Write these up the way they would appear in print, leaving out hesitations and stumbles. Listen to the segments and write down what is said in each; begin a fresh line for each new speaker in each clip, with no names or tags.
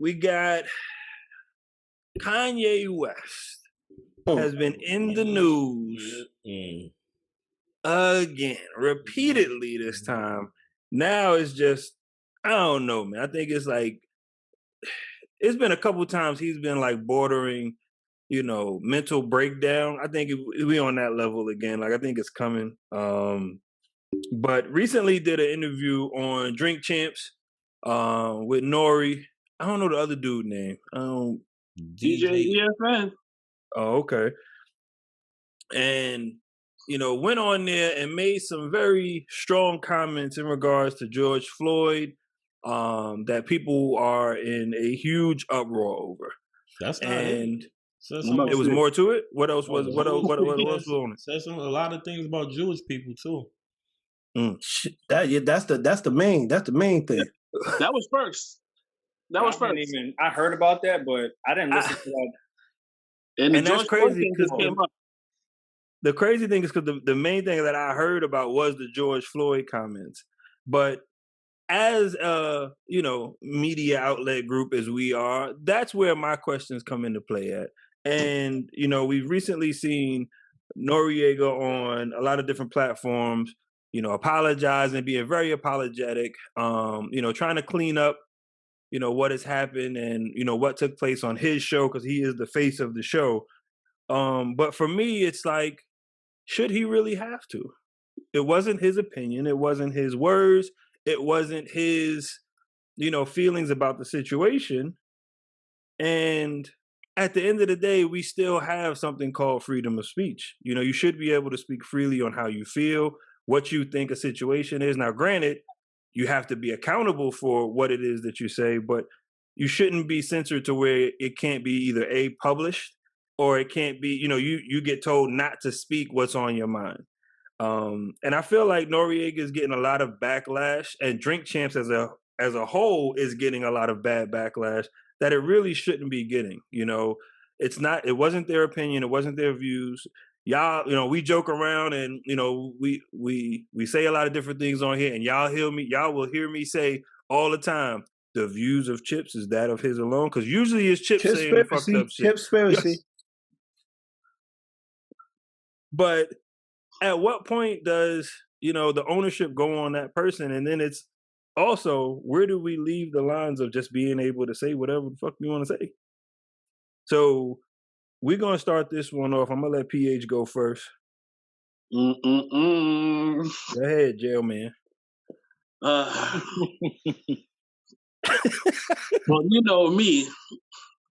we got Kanye West has been in the news again, repeatedly this time. Now it's just, I don't know, man. I think it's like, it's been a couple times he's been like bordering, mental breakdown. I think we on that level again. Like, I think it's coming. But recently did an interview on Drink Champs with Nore. I don't know the other dude name.
DJ EFN.
Oh, okay. And, went on there and made some very strong comments in regards to George Floyd, that people are in a huge uproar over.
That's not
and
it.
It was more to it. What else was on it?
Said a lot of things about Jewish people too.
That's the main thing.
That was first.
I heard about that, but I didn't listen to that.
And that's crazy because the crazy thing is because the main thing that I heard about was the George Floyd comments. But as a media outlet group as we are, that's where my questions come into play at. And we've recently seen Noriega on a lot of different platforms, apologizing, being very apologetic, trying to clean up, what has happened and what took place on his show, because he is the face of the show. But for me, it's like, should he really have to? It wasn't his opinion. It wasn't his words. It wasn't his, feelings about the situation. And at the end of the day, we still have something called freedom of speech. You should be able to speak freely on how you feel, what you think a situation is. Now, granted, you have to be accountable for what it is that you say, but you shouldn't be censored to where it can't be either published, or it can't be, you get told not to speak what's on your mind. And I feel like Noriega is getting a lot of backlash, and Drink Champs as a whole is getting a lot of bad backlash that it really shouldn't be getting. It wasn't their opinion, it wasn't their views. Y'all, we joke around and we say a lot of different things on here, and y'all will hear me say all the time, the views of Chips is that of his alone, because usually it's Chips saying the fucked up shit.
Chipsparity.
But at what point does the ownership go on that person? And then it's also, where do we leave the lines of just being able to say whatever the fuck we want to say? So we're gonna start this one off. I'm gonna let PH go first. Go ahead, jail man.
Well, you know me,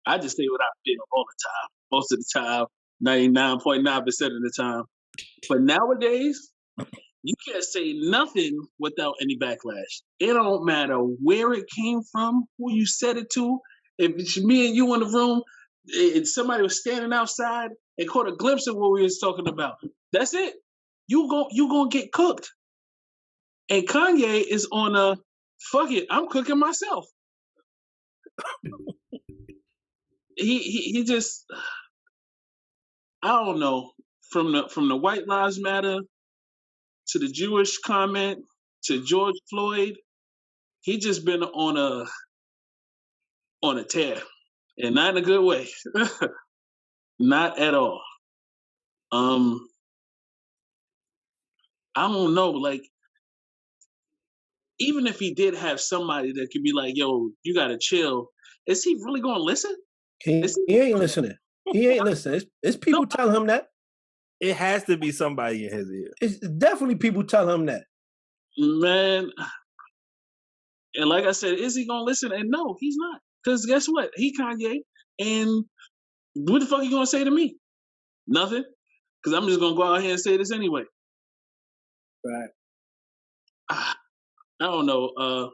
I just say what I feel all the time. Most of the time, 99.9% of the time. But nowadays, you can't say nothing without any backlash. It don't matter where it came from, who you said it to. If it's me and you in the room, and somebody was standing outside and caught a glimpse of what we was talking about, that's it. You gonna get cooked. And Kanye is on a fuck it, I'm cooking myself. he just, I don't know, from the White Lives Matter to the Jewish comment to George Floyd, he just been on a tear, and not in a good way. Not at all. I don't know, like, even if he did have somebody that could be like, yo, you gotta chill, is he really gonna listen?
He ain't listening. He ain't listening. It's people telling him that.
It has to be somebody in his ear.
It's definitely people telling him that.
Man, and like I said, is he gonna listen? And no, he's not. Because guess what? He Kanye, and what the fuck you gonna say to me? Nothing. Because I'm just gonna go out here and say this anyway.
Right.
I don't know.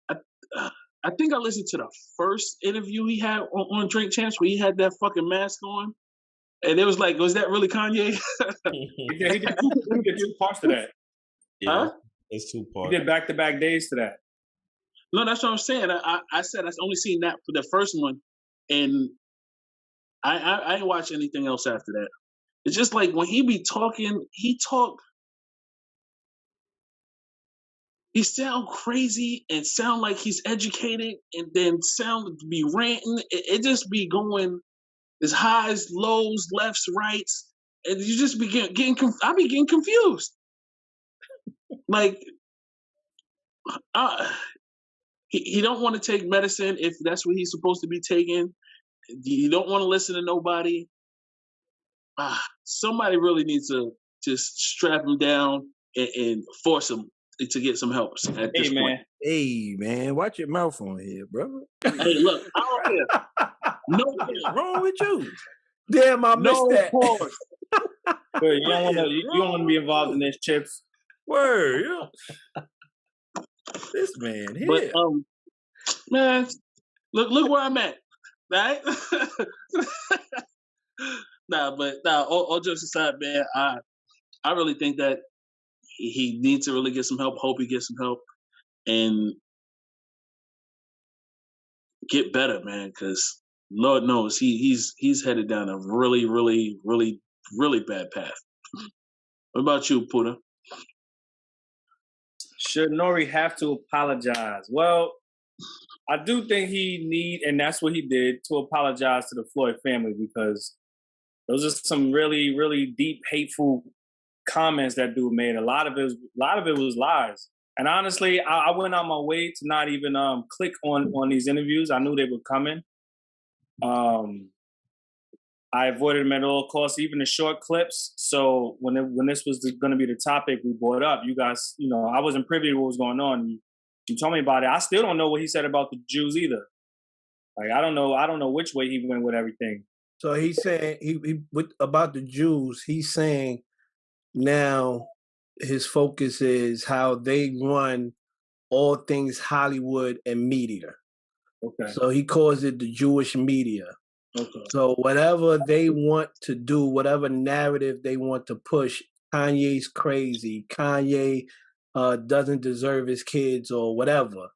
I think I listened to the first interview he had on Drink Champs where he had that fucking mask on. And it was like, was that really Kanye?
He did 2 parts to that.
Yeah,
huh?
It's 2 parts.
He did back-to-back days to that.
No, that's what I'm saying. I said I've only seen that for the first one, and I ain't watched anything else after that. It's just like when he be talking, he he sound crazy and sound like he's educated, and then sound be ranting. It just be going as highs, lows, lefts, rights, and you just be getting I be getting confused. Like, he don't want to take medicine if that's what he's supposed to be taking. You don't want to listen to nobody. Somebody really needs to just strap him down and force him to get some help at this point.
Hey, man, watch your mouth on here, brother.
Hey, look, I don't care. No,
what's wrong with you?
Damn, I missed that.
You don't want to be involved in this, Chips.
Word, yeah. This man here.
But man, look where I'm at, right? All jokes aside, man, I really think that he needs to really get some help. Hope he gets some help and get better, man. Because Lord knows he's headed down a really, really, really, really bad path. What about you, Puda?
Should Nore have to apologize? Well, I do think he need, and that's what he did, to apologize to the Floyd family, because those are some really, really deep, hateful comments that dude made. A lot of it was lies. And honestly, I went on my way to not even click on these interviews. I knew they were coming. I avoided them at all costs, even the short clips. So when this was going to be the topic we brought up, you guys, I wasn't privy to what was going on. You told me about it. I still don't know what he said about the Jews either. Like, I don't know which way he went with everything.
So he's saying about the Jews. He's saying now his focus is how they run all things Hollywood and media.
Okay.
So he calls it the Jewish media.
Okay.
So whatever they want to do, whatever narrative they want to push, Kanye's crazy, Kanye doesn't deserve his kids or whatever,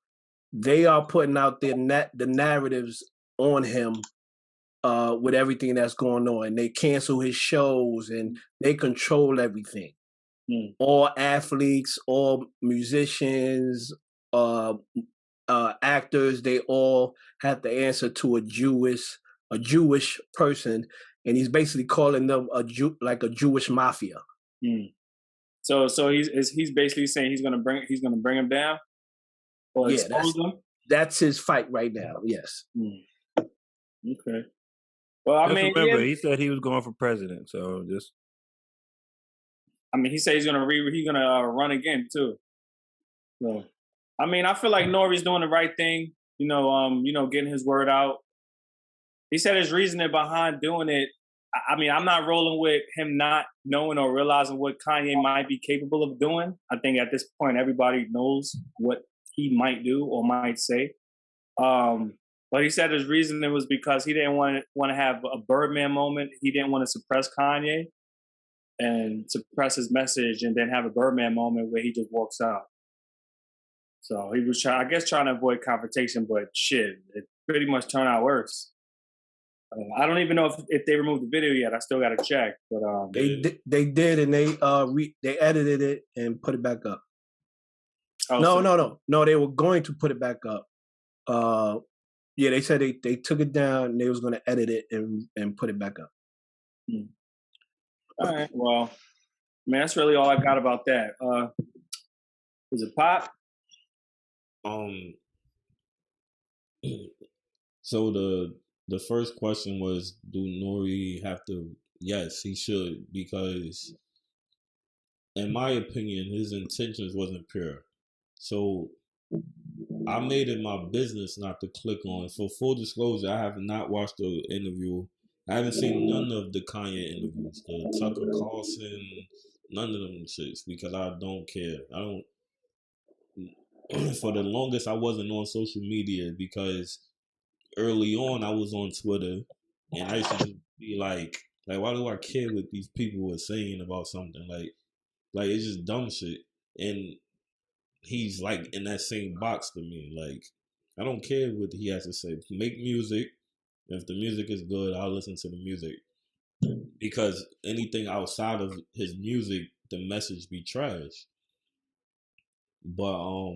they are putting out the narratives on him with everything that's going on. They cancel his shows and they control everything. All athletes, all musicians, actors, they all have to answer to a Jewish person, and he's basically calling them a Jewish mafia.
So he's basically saying he's gonna bring him down, or expose them.
That's his fight right now. Yes.
Okay. Well, I mean,
remember, he said he was going for president, so just.
I mean, he said he's gonna run again too. So, I mean, I feel like Nore's doing the right thing. Getting his word out. He said his reasoning behind doing it. I mean, I'm not rolling with him not knowing or realizing what Kanye might be capable of doing. I think at this point, everybody knows what he might do or might say. But he said his reasoning was because he didn't want to have a Birdman moment. He didn't want to suppress Kanye and suppress his message and then have a Birdman moment where he just walks out. So he was trying to avoid confrontation, but shit, it pretty much turned out worse. I don't even know if they removed the video yet. I still got to check. But
they did, and they edited it and put it back up.
Oh,
No. They were going to put it back up. They said they took it down and they was going to edit it and put it back up.
All right. Well, man, that's really all I got about that. Was it Pop?
So the first question was, do Nore have to? Yes, he should, because in my opinion, his intentions wasn't pure. So I made it my business not to click on. For full disclosure, I have not watched the interview. I haven't seen none of the Kanye interviews, the Tucker Carlson, none of them shits, because I don't care. For the longest, I wasn't on social media because early on I was on Twitter, and I used to just be like, why do I care what these people are saying about something? Like it's just dumb shit. And he's like in that same box to me. Like, I don't care what he has to say. Make music. If the music is good, I'll listen to the music. Because anything outside of his music, the message be trash. But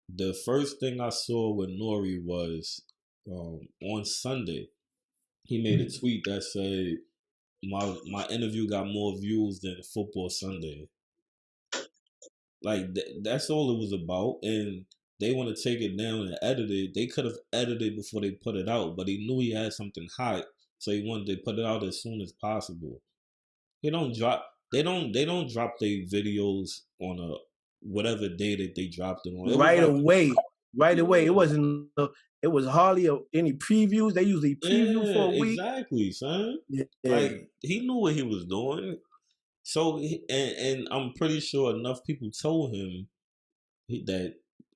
the first thing I saw with Nore was on Sunday. He made a tweet that said, "My interview got more views than Football Sunday." Like that's all it was about, and they want to take it down and edit it. They could have edited before they put it out, but he knew he had something hot, so he wanted to put it out as soon as possible. They don't drop. They don't drop their videos on a whatever day that they dropped it on. It
right away. Right away. It wasn't. It was hardly any previews. They usually preview for a week.
Exactly, son. Yeah. Like he knew what he was doing. So and I'm pretty sure enough people told him that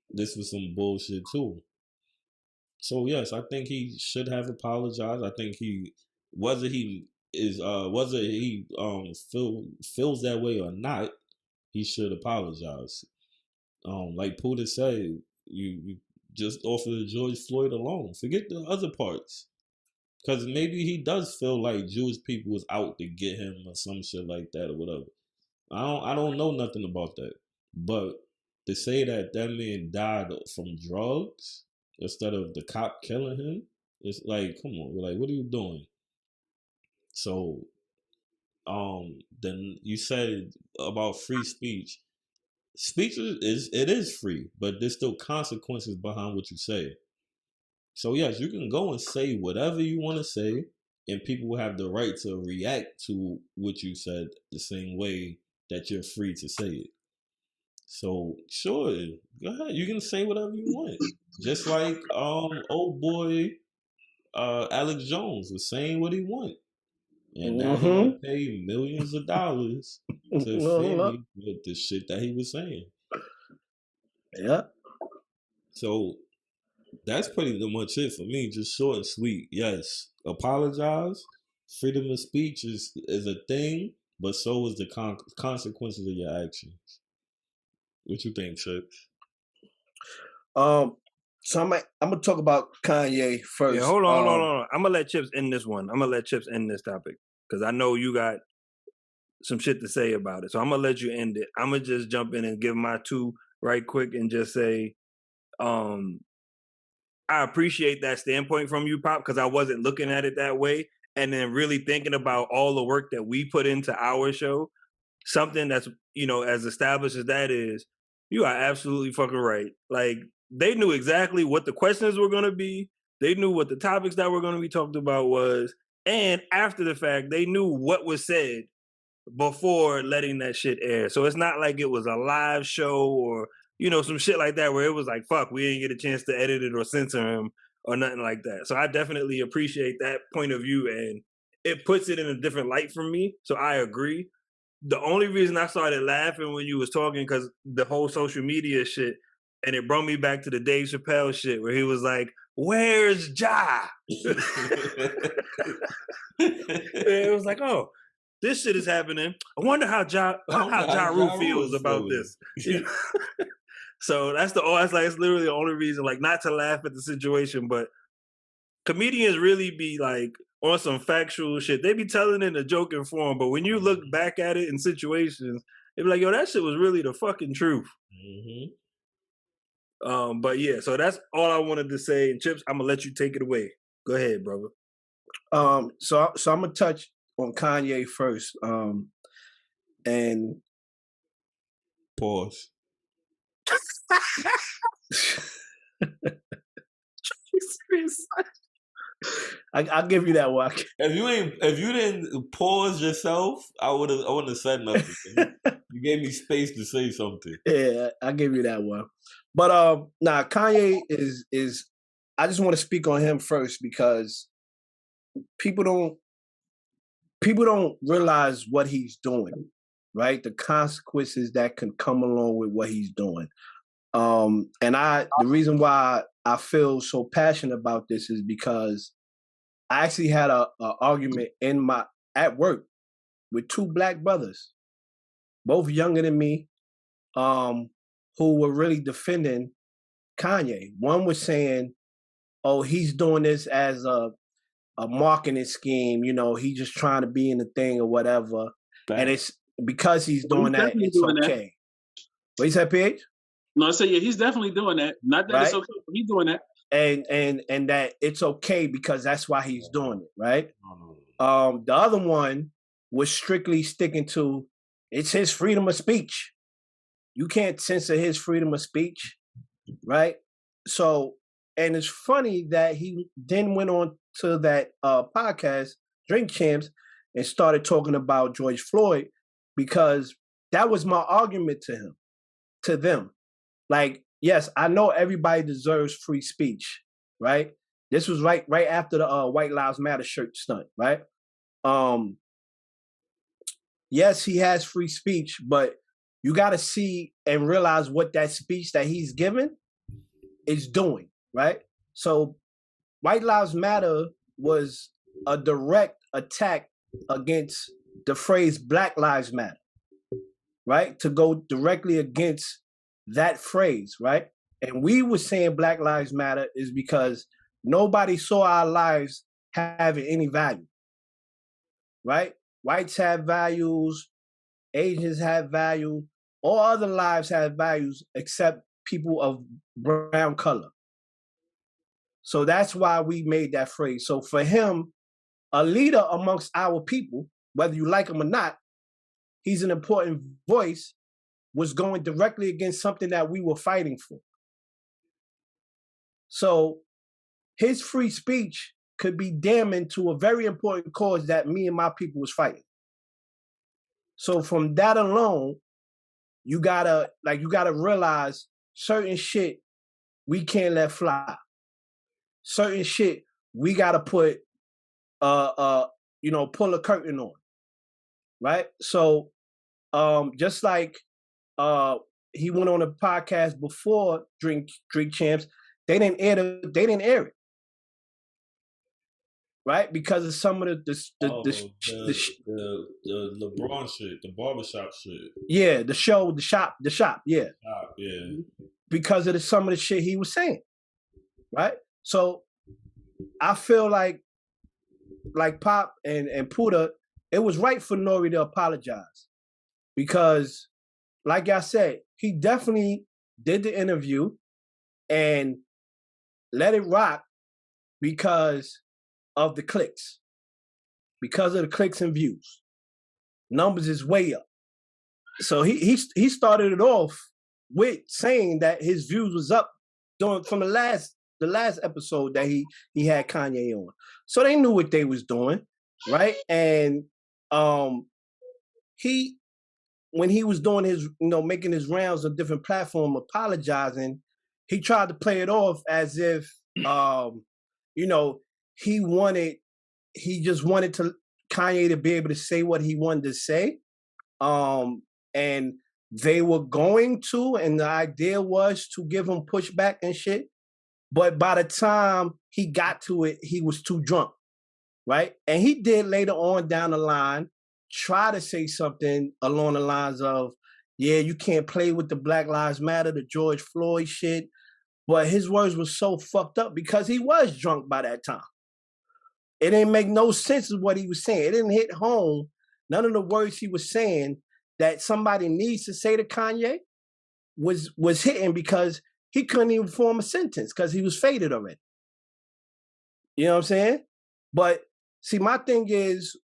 this was some bullshit too. So yes, I think he should have apologized. I think whether he feels that way or not, he should apologize. Like Puda said, you just offer the George Floyd alone. Forget the other parts. Because maybe he does feel like Jewish people was out to get him or some shit like that or whatever. I don't know nothing about that. But to say that man died from drugs instead of the cop killing him, it's like, come on, like, what are you doing? So, then you said about free speech. Speech is free, but there's still consequences behind what you say. So yes, you can go and say whatever you want to say, and people have the right to react to what you said the same way that you're free to say it. So sure, go ahead. You can say whatever you want. Just like old boy Alex Jones was saying what he wanted. And now he gonna pay millions of dollars to family with the shit that he was saying.
Yeah.
So that's pretty much it for me. Just short and sweet. Yes, apologize. Freedom of speech is a thing, but so is the consequences of your actions. What you think, Chips?
So I'm gonna talk about Kanye first.
Yeah, hold on. I'm gonna let Chips end this one. I'm gonna let Chips end this topic because I know you got some shit to say about it. So I'm gonna let you end it. I'm gonna just jump in and give my two right quick and just say, I appreciate that standpoint from you, Pop, because I wasn't looking at it that way. And then really thinking about all the work that we put into our show, something that's, as established as that is, you are absolutely fucking right. Like, they knew exactly what the questions were going to be. They knew what the topics that were going to be talked about was. And after the fact, they knew what was said before letting that shit air. So it's not like it was a live show or, some shit like that where it was like, fuck, we didn't get a chance to edit it or censor him or nothing like that. So I definitely appreciate that point of view, and it puts it in a different light for me. So I agree. The only reason I started laughing when you was talking, because the whole social media shit, and it brought me back to the Dave Chappelle shit where he was like, "Where's Ja?" It was like, oh, this shit is happening. I wonder how Ja Rule feels about this. So it's literally the only reason, like, not to laugh at the situation, but comedians really be like on some factual shit. They be telling it in a joking form, but when you look back at it in situations, they be like, yo, that shit was really the fucking truth. Mm-hmm. But yeah, so that's all I wanted to say. And Chips, I'm gonna let you take it away. Go ahead, brother.
So I'm gonna touch on Kanye first. And
pause.
I'll give you that one.
If you didn't pause yourself, I wouldn't have said nothing. You gave me space to say something.
Yeah, I'll give you that one. But Kanye is I just want to speak on him first because people don't realize what he's doing, right? The consequences that can come along with what he's doing. And the reason why I feel so passionate about this is because I actually had a argument at work with two black brothers, both younger than me, who were really defending Kanye. One was saying, "Oh, he's doing this as a marketing scheme. He's just trying to be in the thing or whatever." And it's because he's doing that, it's okay. What you said, PH?
No, I say yeah, he's definitely doing that. Not that it's okay, but he's doing that.
And that it's okay because that's why he's doing it, right? The other one was strictly sticking to it's his freedom of speech. You can't censor his freedom of speech, right? So, and it's funny that he then went on to that podcast, Drink Champs, and started talking about George Floyd because that was my argument to them. Like, yes, I know everybody deserves free speech, right? This was right after the White Lives Matter shirt stunt, right? Yes, he has free speech, but you got to see and realize what that speech that he's given is doing, right? So White Lives Matter was a direct attack against the phrase Black Lives Matter, right? To go directly against that phrase, right? And we were saying Black Lives Matter is because nobody saw our lives having any value, right? Whites have values, Asians have value, all other lives have values except people of brown color. So that's why we made that phrase. So for him, a leader amongst our people, whether you like him or not, he's an important voice, was going directly against something that we were fighting for. So his free speech could be damning to a very important cause that me and my people was fighting. So from that alone, you gotta realize certain shit we can't let fly. Certain shit we gotta put pull a curtain on. Right? So just like he went on a podcast before Drink Champs, they didn't air it. Right? Because of some of the
LeBron shit, the barbershop shit.
Yeah, the shop, yeah.
Yeah.
Because of some of the shit he was saying. Right? So I feel like Pop and Puda, it was right for Nore to apologize. Because, like I said, he definitely did the interview and let it rock because of the clicks. Because of the clicks and views. Numbers is way up. So he started it off with saying that his views was up from the last episode that he had Kanye on. So they knew what they was doing, right? And when he was doing his, making his rounds on different platforms, apologizing, he tried to play it off as if, he just wanted Kanye to be able to say what he wanted to say. And they were going to, and the idea was to give him pushback and shit. But by the time he got to it, he was too drunk, right? And he did later on down the line try to say something along the lines of, yeah, you can't play with the Black Lives Matter, the George Floyd shit. But his words were so fucked up because he was drunk by that time. It didn't make no sense of what he was saying. It didn't hit home. None of the words he was saying that somebody needs to say to Kanye was hitting because he couldn't even form a sentence because he was faded already. You know what I'm saying? But see, my thing is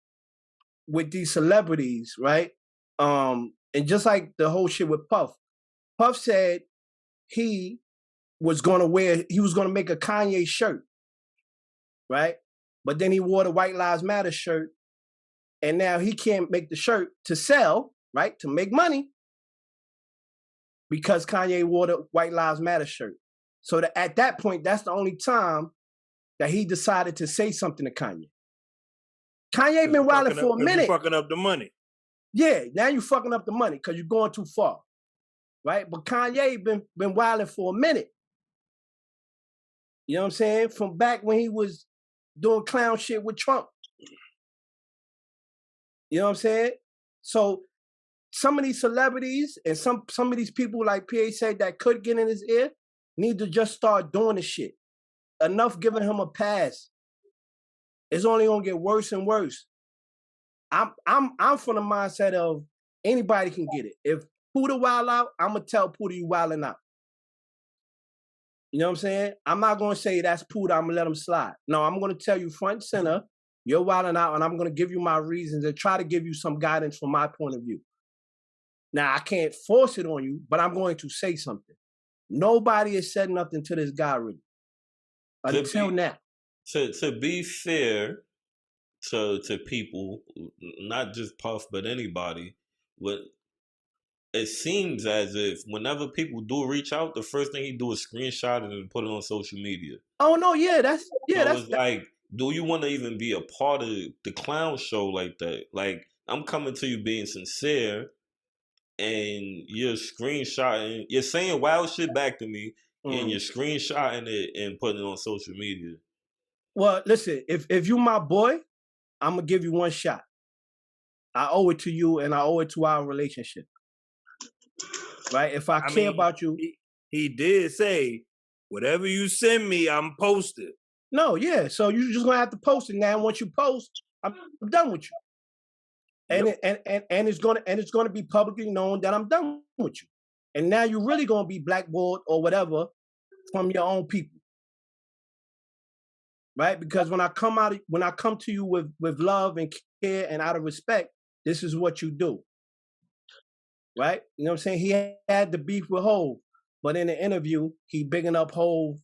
with these celebrities, right? And just like the whole shit with Puff said he was going to make a Kanye shirt, right? But then he wore the White Lives Matter shirt, and now he can't make the shirt to sell, right? To make money, because Kanye wore the White Lives Matter shirt. So at that point, that's the only time that he decided to say something to Kanye. Kanye been wilding for a minute.
You're fucking up the money.
Yeah, now you're fucking up the money because you're going too far, right? But Kanye been wilding for a minute. You know what I'm saying? From back when he was doing clown shit with Trump. You know what I'm saying? So some of these celebrities and some of these people, like PA said, that could get in his ear, need to just start doing the shit. Enough giving him a pass. It's only gonna get worse and worse. I'm from the mindset of anybody can get it. If Puda wild out, I'm gonna tell Puda you wilding out. You know what I'm saying? I'm not going to say that's Puda, I'm going to let him slide. No, I'm going to tell you front and center, you're wilding out, and I'm going to give you my reasons and try to give you some guidance from my point of view. Now, I can't force it on you, but I'm going to say something. Nobody has said nothing to this guy really. Until now.
To be fair to people, not just Puff, but anybody, it seems as if whenever people do reach out, the first thing he do is screenshot it and put it on social media.
Oh no, yeah, that's
like, do you want to even be a part of the clown show like that? Like, I'm coming to you being sincere, and you're screenshotting, you're saying wild shit back to me, and you're screenshotting it and putting it on social media.
Well, listen, if you my boy, I'm gonna give you one shot. I owe it to you, and I owe it to our relationship. Right? If I care about you.
He did say, whatever you send me, I'm posted.
No, yeah. So you're just gonna have to post it now. Once you post, I'm done with you. And yep. and it's gonna be publicly known that I'm done with you. And now you're really gonna be blackballed or whatever from your own people. Right? Because when I come to you with love and care and out of respect, this is what you do. Right? You know what I'm saying? He had the beef with Hov, but in the interview, he bigging up Hov,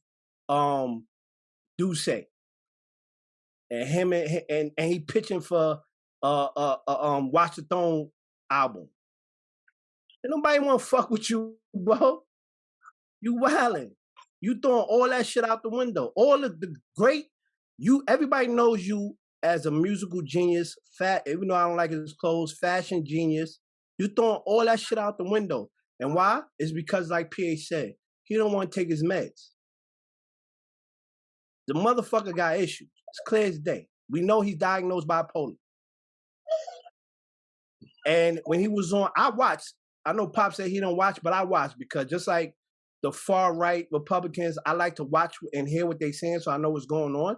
Duce, and him and he pitching for Watch the Throne album. And nobody want to fuck with you, bro. You wildin'. You throwing all that shit out the window. All of the great everybody knows you as a musical genius, even though I don't like his clothes, fashion genius. You throwing all that shit out the window. And why? It's because, like PH said, he don't want to take his meds. The motherfucker got issues. It's clear as day. We know he's diagnosed bipolar. And when he was on, I watched. I know Pop said he don't watch, but I watch because just like the far right Republicans, I like to watch and hear what they're saying so I know what's going on.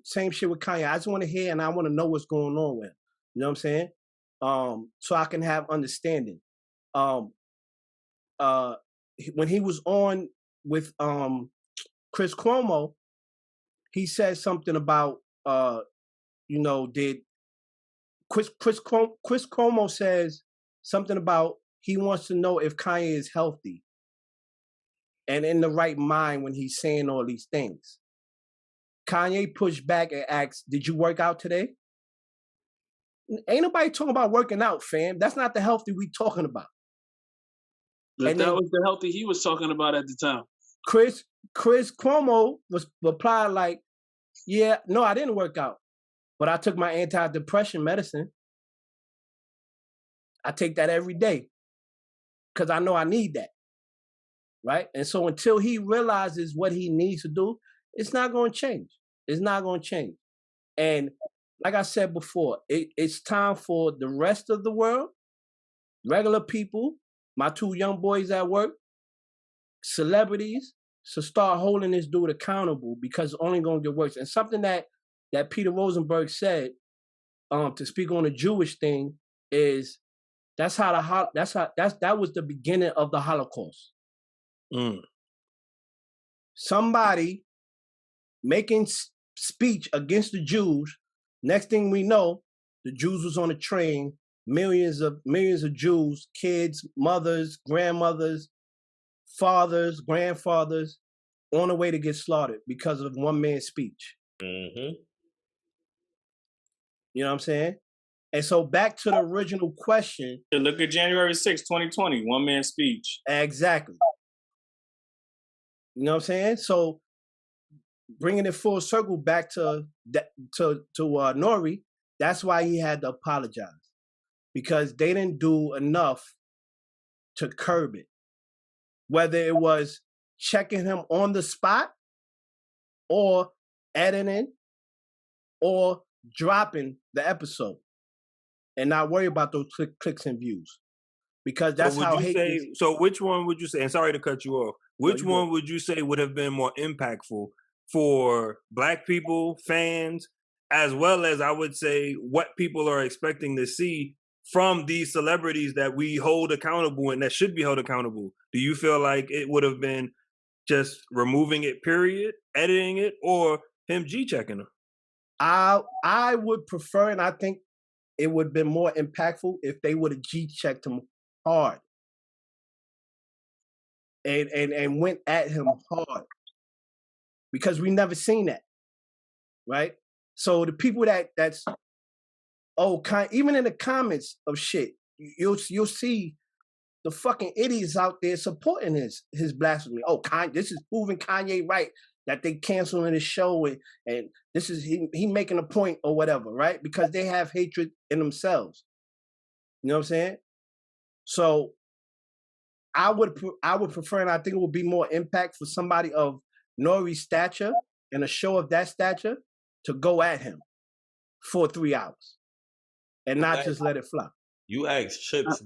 Same shit with Kanye. I just want to hear and I want to know what's going on with him. You know what I'm saying? So I can have understanding. When he was on with Chris Cuomo, he said something about did Chris Cuomo says something about he wants to know if Kanye is healthy and in the right mind when he's saying all these things. Kanye pushed back and asked, "Did you work out today?" Ain't nobody talking about working out, fam. That's not the healthy we talking about.
But that was the healthy he was talking about at the time.
Chris Cuomo was replied like, "Yeah, no, I didn't work out, but I took my antidepressant medicine. I take that every day because I know I need that." Right? And so until he realizes what he needs to do, it's not going to change. It's not going to change. And like I said before, it's time for the rest of the world, regular people, my two young boys at work, celebrities, to start holding this dude accountable because it's only going to get worse. And something that Peter Rosenberg said, to speak on the Jewish thing, is that was the beginning of the Holocaust. Somebody making speech against the Jews. Next thing we know, the Jews was on a train. Millions of Jews, kids, mothers, grandmothers, fathers, grandfathers, on the way to get slaughtered because of one man's speech.
Mm-hmm.
You know what I'm saying? And so back to the original question.
Look at January 6, 2020, one man's speech.
Exactly. You know what I'm saying? So bringing it full circle back to Nore, that's why he had to apologize, because they didn't do enough to curb it. Whether it was checking him on the spot or editing or dropping the episode and not worry about those clicks and views. Because that's how
So which one would you say, and sorry to cut you off, which one would you say would have been more impactful for Black people, fans, as well as I would say what people are expecting to see from these celebrities that we hold accountable and that should be held accountable? Do you feel like it would have been just removing it, period, editing it, or him G-checking them?
I would prefer, and I think it would have been more impactful if they would have G-checked him hard and went at him hard, because we never seen that, right? So the people that's even in the comments of shit, you'll see the fucking idiots out there supporting his blasphemy. Oh, this is proving Kanye right, that they canceling his show, and this is he making a point or whatever, right? Because they have hatred in themselves. You know what I'm saying? So I would prefer, and I think it would be more impact for somebody of Nore's stature and a show of that stature to go at him for 3 hours and not just let it fly.
You asked Chips,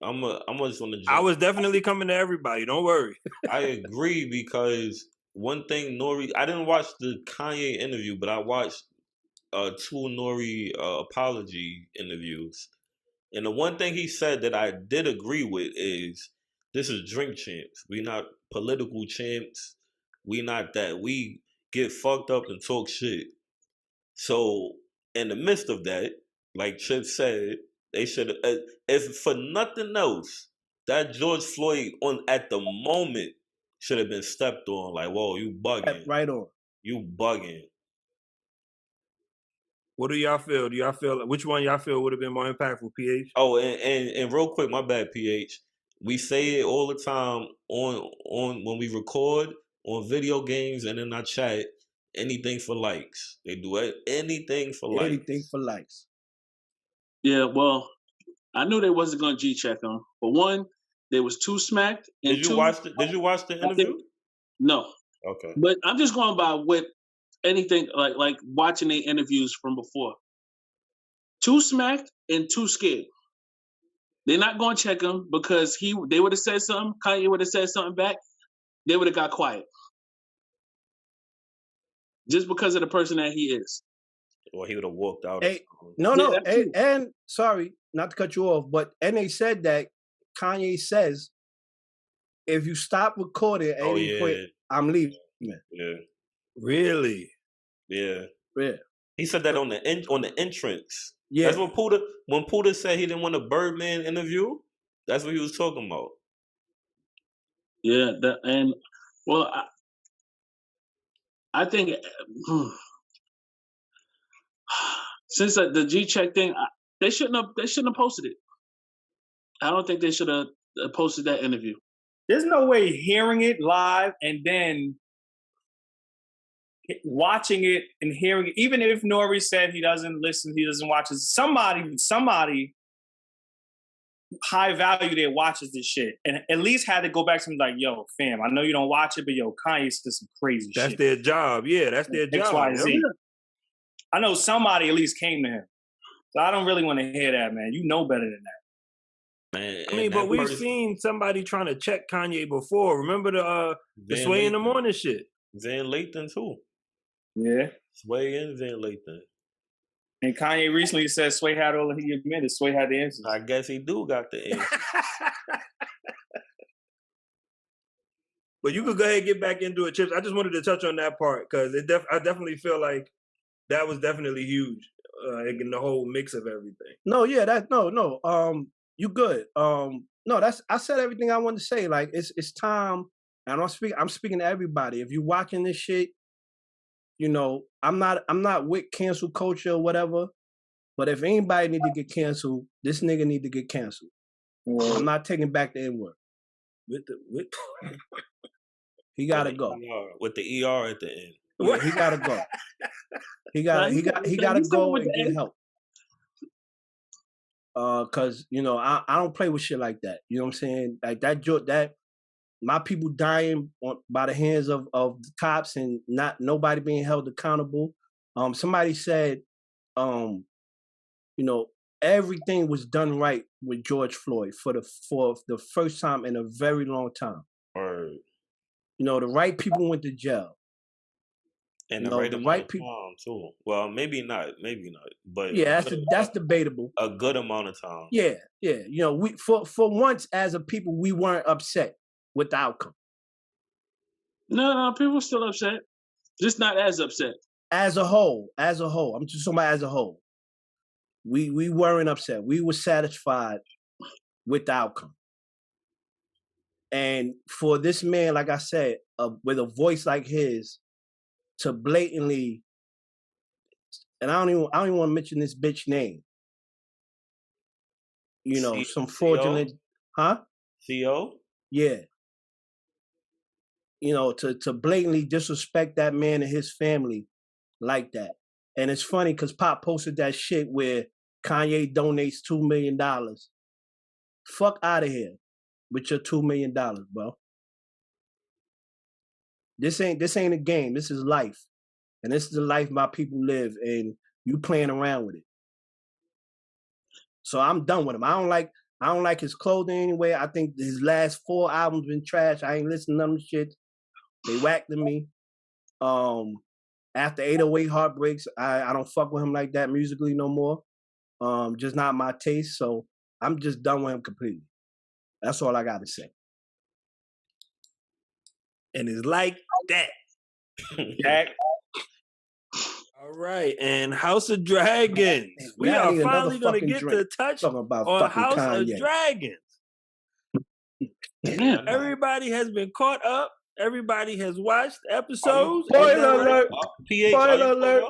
but I'm just on the.
I was definitely coming to everybody. Don't worry.
I agree, because one thing Nore, I didn't watch the Kanye interview, but I watched 2 Nore apology interviews, and the one thing he said that I did agree with is, this is drink champs. We not political champs. We not that. We get fucked up and talk shit. So in the midst of that, like Chip said, they should, if for nothing else, that George Floyd at the moment should have been stepped on. Like, whoa, you bugging.
Right on.
You bugging.
What do y'all feel? Do y'all feel, which one y'all feel would have been more impactful, PH?
Oh, and real quick, my bad, PH. We say it all the time on when we record, on video games, and in our chat, anything for likes. They do anything for likes.
Anything for likes.
Yeah, well, I knew they wasn't going to G-check him. But one, they was too smacked. And
Did you watch the interview?
No.
Okay.
But I'm just going by what anything, like watching the interviews from before. Too smacked and too scared. They're not going to check him because they would have said something. Kanye would have said something back. They would have got quiet. Just because of the person that he is.
Or he would have walked out.
And sorry, not to cut you off, but they said that Kanye says, if you stop recording at any point, I'm leaving.
Yeah.
Really?
Yeah.
Yeah.
He said that on the entrance.
Yeah.
That's when Puda said he didn't want a Birdman interview. That's what he was talking about.
Yeah, I think since the G-check thing, they shouldn't have posted it. I don't think they should have posted that interview.
There's no way hearing it live and then watching it and hearing it, even if Nore said he doesn't listen, he doesn't watch it, somebody high value there watches this shit and at least had to go back to him like, yo, fam, I know you don't watch it, but yo, Kanye said some crazy
shit. That's their job. Yeah, that's their job.
XYZ. Yeah. I know somebody at least came to him. So I don't really want to hear that, man. You know better than that.
Man,
I mean, but we've seen somebody trying to check Kanye before. Remember the Sway in the Morning shit?
Van Lathan too.
Yeah.
Sway and Van Lathan.
And Kanye recently said Sway had all he admitted. Sway had the answers.
I guess he do got the answers.
But you could go ahead and get back into it, Chips. I just wanted to touch on that part because I definitely feel like that was definitely huge in the whole mix of everything.
No, yeah, you good. I said everything I wanted to say. Like it's time, and I'm speaking to everybody. If you're watching this shit, you know, I'm not with cancel culture or whatever, but if anybody need to get canceled, this nigga need to get canceled. I'm not taking back the N-word. He gotta go.
With the ER at the end.
Yeah, he gotta go. He gotta go and get help. Cause you know, I don't play with shit like that. You know what I'm saying? Like that my people dying by the hands of the cops and nobody being held accountable. Somebody said, you know, everything was done right with George Floyd for the first time in a very long time.
Or,
you know, the right people went to jail.
And the right people too. Well, maybe not, but
yeah, that's debatable.
A good amount of time.
Yeah. You know, we for once as a people we weren't upset with the outcome.
No, people are still upset. Just not as upset.
As a whole. I'm just talking about as a whole. We weren't upset. We were satisfied with the outcome. And for this man, like I said, with a voice like his, to blatantly, and I don't even want to mention this bitch name. You know, some fraudulent, huh?
CO?
Yeah. You know, to blatantly disrespect that man and his family like that. And it's funny because Pop posted that shit where Kanye donates $2 million. Fuck out of here with your $2 million, bro. This ain't a game. This is life. And this is the life my people live, and you playing around with it. So I'm done with him. I don't like his clothing anyway. I think his last 4 albums been trash. I ain't listening to them shit. They whacked me. After 808 Heartbreaks, I don't fuck with him like that musically no more. Just not my taste. So I'm just done with him completely. That's all I got to say.
And it's like that. All right, and House of Dragons. We are finally going to get to touch on House Kanye. Of Dragons.
Damn.
Everybody has been caught up. Everybody has watched episodes.
Spoiler alert.
Spoiler alert.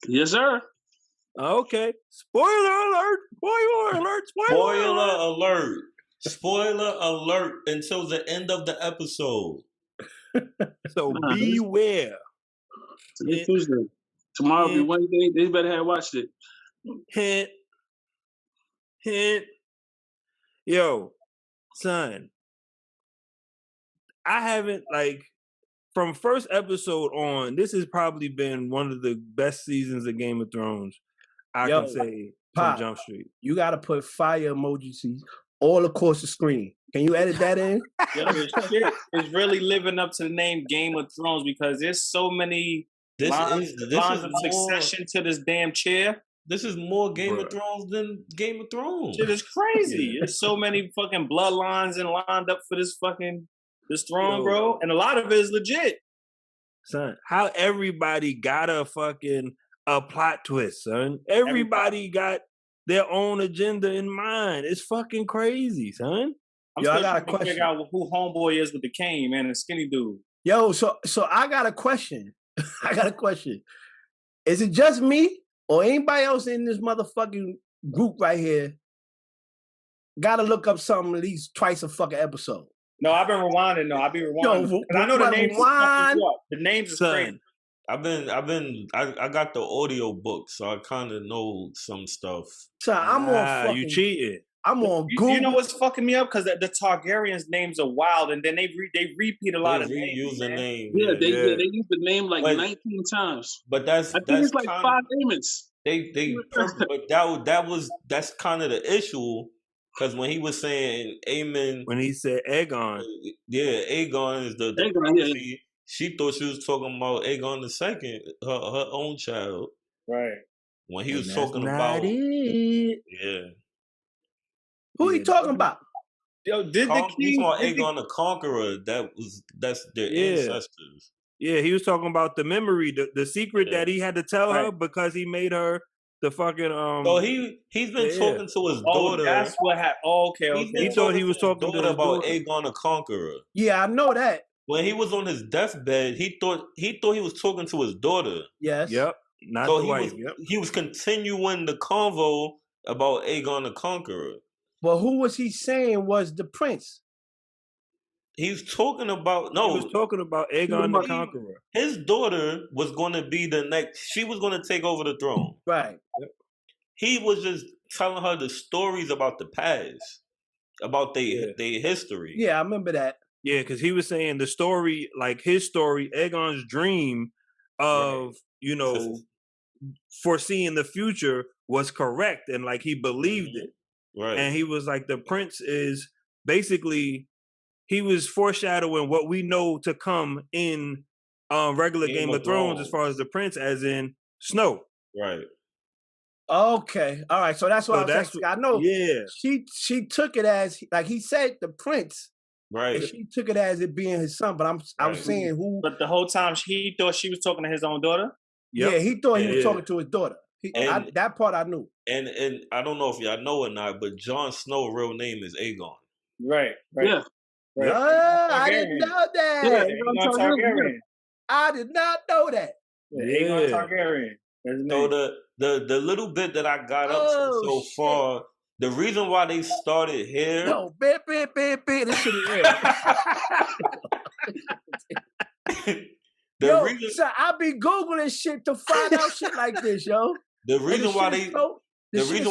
Yes, sir.
Okay. Spoiler alert. Spoiler alert.
Spoiler alert. Spoiler alert until the end of the episode.
So beware.
Today's Tuesday. Tomorrow will be Wednesday. They better have watched it.
Hint. Yo, son. I haven't, from first episode on, this has probably been one of the best seasons of Game of Thrones, I can say, from Jump Street.
You got to put fire emojis all across the screen. Can you edit that in?
Yo, this shit is really living up to the name Game of Thrones because there's so many lines of succession to this damn chair.
This is more Game of Thrones than Game of Thrones.
Shit is crazy. There's so many fucking bloodlines and lined up for this throne, bro. And a lot of it is legit.
Son, how everybody got a plot twist, son. Everybody got their own agenda in mind. It's fucking crazy, son.
I got a question. Figure out who homeboy is with the cane, man, and the skinny dude.
Yo, so I got a question. Is it just me or anybody else in this motherfucking group right here gotta look up something at least twice a fucking episode?
No, I've been rewinding. I know the names. The names is crazy.
I got the audio book, so I kind of know some stuff.
So I'm on fucking...
You cheated.
I'm on Google.
You know what's fucking me up? Because the Targaryens' names are wild, and then they repeat a lot of names.
Use the name.
Yeah, they use the name 19 times.
But
I think it's 5 Aemons.
But that's kind of the issue. Because when he was saying Aemon,
when he said Aegon,
Aegon is the prophecy. She thought she was talking about Aegon II, her own child.
Right.
When he was talking about
who he talking about?
Yo, did the king
Aegon the Conqueror? That's their ancestors.
Yeah, he was talking about the memory, the secret that he had to tell her because he made her the fucking
So he's been talking to his daughter.
That's what happened. Okay.
He thought he was talking to his
about
daughter.
Aegon the Conqueror.
Yeah, I know that.
When he was on his deathbed, he thought he was talking to his daughter.
Yes.
Yep. Not the wife.
He was continuing the convo about Aegon the Conqueror.
But who was he saying was the prince?
He was talking about
He was talking about Aegon the Conqueror.
His daughter was going to be the next. She was going to take over the throne.
Right.
He was just telling her the stories about the past, about their history.
Yeah, I remember that.
Yeah, because he was saying the story, his story, Aegon's dream of, foreseeing the future was correct. And he believed it.
Right.
And he was like, the prince is basically, he was foreshadowing what we know to come in regular Game of Thrones as far as the prince, as in Snow.
Right.
Okay. All right. So that's what I was saying. I know.
Yeah.
She took it as, he said the prince,
Right.
And she took it as it being his son. But I was saying who.
But the whole time he thought she was talking to his own daughter.
Yep. Yeah, he thought he was talking to his daughter. That part I knew.
And I don't know if y'all know or not, but Jon Snow's real name is Aegon.
Right.
Yeah.
Right. I didn't know that.
Yeah, Aegon Targaryen.
I did not know that.
Yeah, Aegon Targaryen.
So the little bit that I got up to so far, the reason why they started here.
No, bit. This shit is real. Reason, so I be Googling shit to find out shit like this, yo.
The reason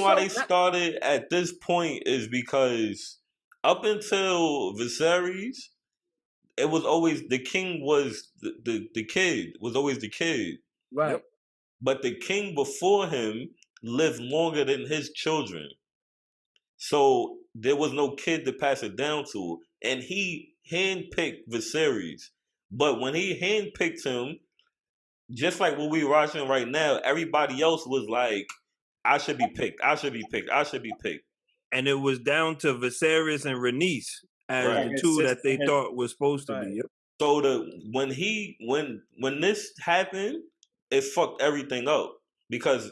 why they started at this point is because up until Viserys, it was always the king was the kid was always the kid.
Right. Yep.
But the king before him lived longer than his children. So there was no kid to pass it down to. And he handpicked Viserys. But when he handpicked him, just like what we're watching right now, everybody else was like, I should be picked. I should be picked. I should be picked.
And it was down to Viserys and Rhaenys as the two that they thought was supposed to be. Yep.
So when this happened, it fucked everything up because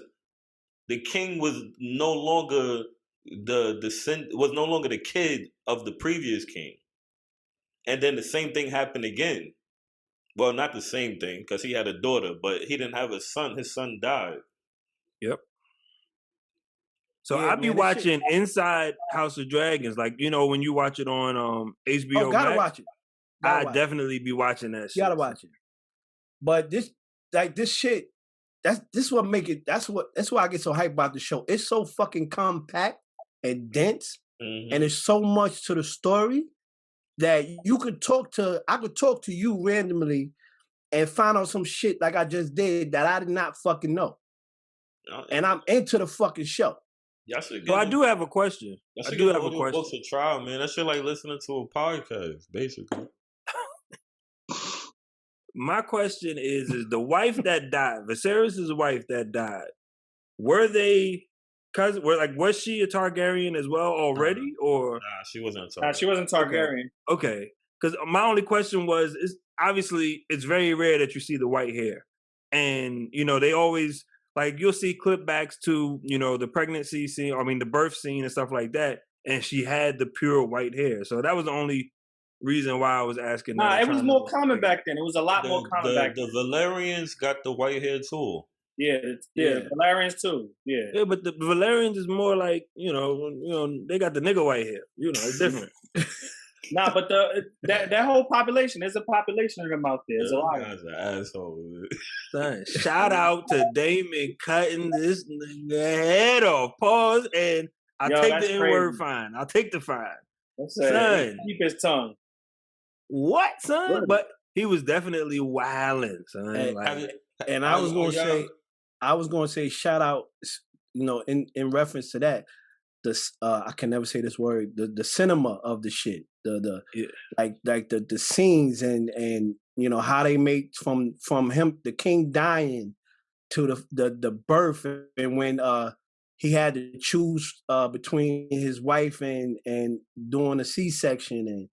the king was no longer the kid of the previous king, and then the same thing happened again. Well, not the same thing because he had a daughter, but he didn't have a son. His son died.
Yep. So I be watching Inside House of Dragons, like when you watch it on HBO.
Gotta
Max,
watch it.
I definitely be watching that shit.
You gotta watch it. But this shit, that's what make it. That's why I get so hyped about the show. It's so fucking compact and dense, and there's so much to the story that I could talk to you randomly and find out some shit like I just did that I did not fucking know. And I'm into the fucking show.
Well, I do have a question. I do have a question.
Books of trial, man. That shit like listening to a podcast, basically.
My question is the wife that died, Viserys' wife that died, was she a Targaryen as well already, or?
Nah, she wasn't a Targaryen.
Nah, she wasn't Targaryen.
Okay. Because my only question was, obviously it's very rare that you see the white hair. And, they always, you'll see clip backs to, the pregnancy scene, the birth scene and stuff like that. And she had the pure white hair. So that was the only reason why I was asking.
Nah, it was more common back then. It was a lot more common back then.
The Valerians got the white hair too.
Yeah, Valerians too. Yeah.
Yeah, but the Valerians is more like, they got the nigga white hair. It's different.
Nah, but that whole population, there's a population of them out there. There's a lot of
them. An asshole.
Son, shout out to Damon cutting this nigga head off. Pause, and I'll take the N-word fine. I'll take the fine.
Son, keep his tongue.
What, son? Good. But he was definitely wilding, son.
And I was gonna say, shout out, in reference to that. I can never say this word. The cinema of the shit, the scenes and how they make from him, the king dying to the birth, and when he had to choose between his wife and doing a C-section, and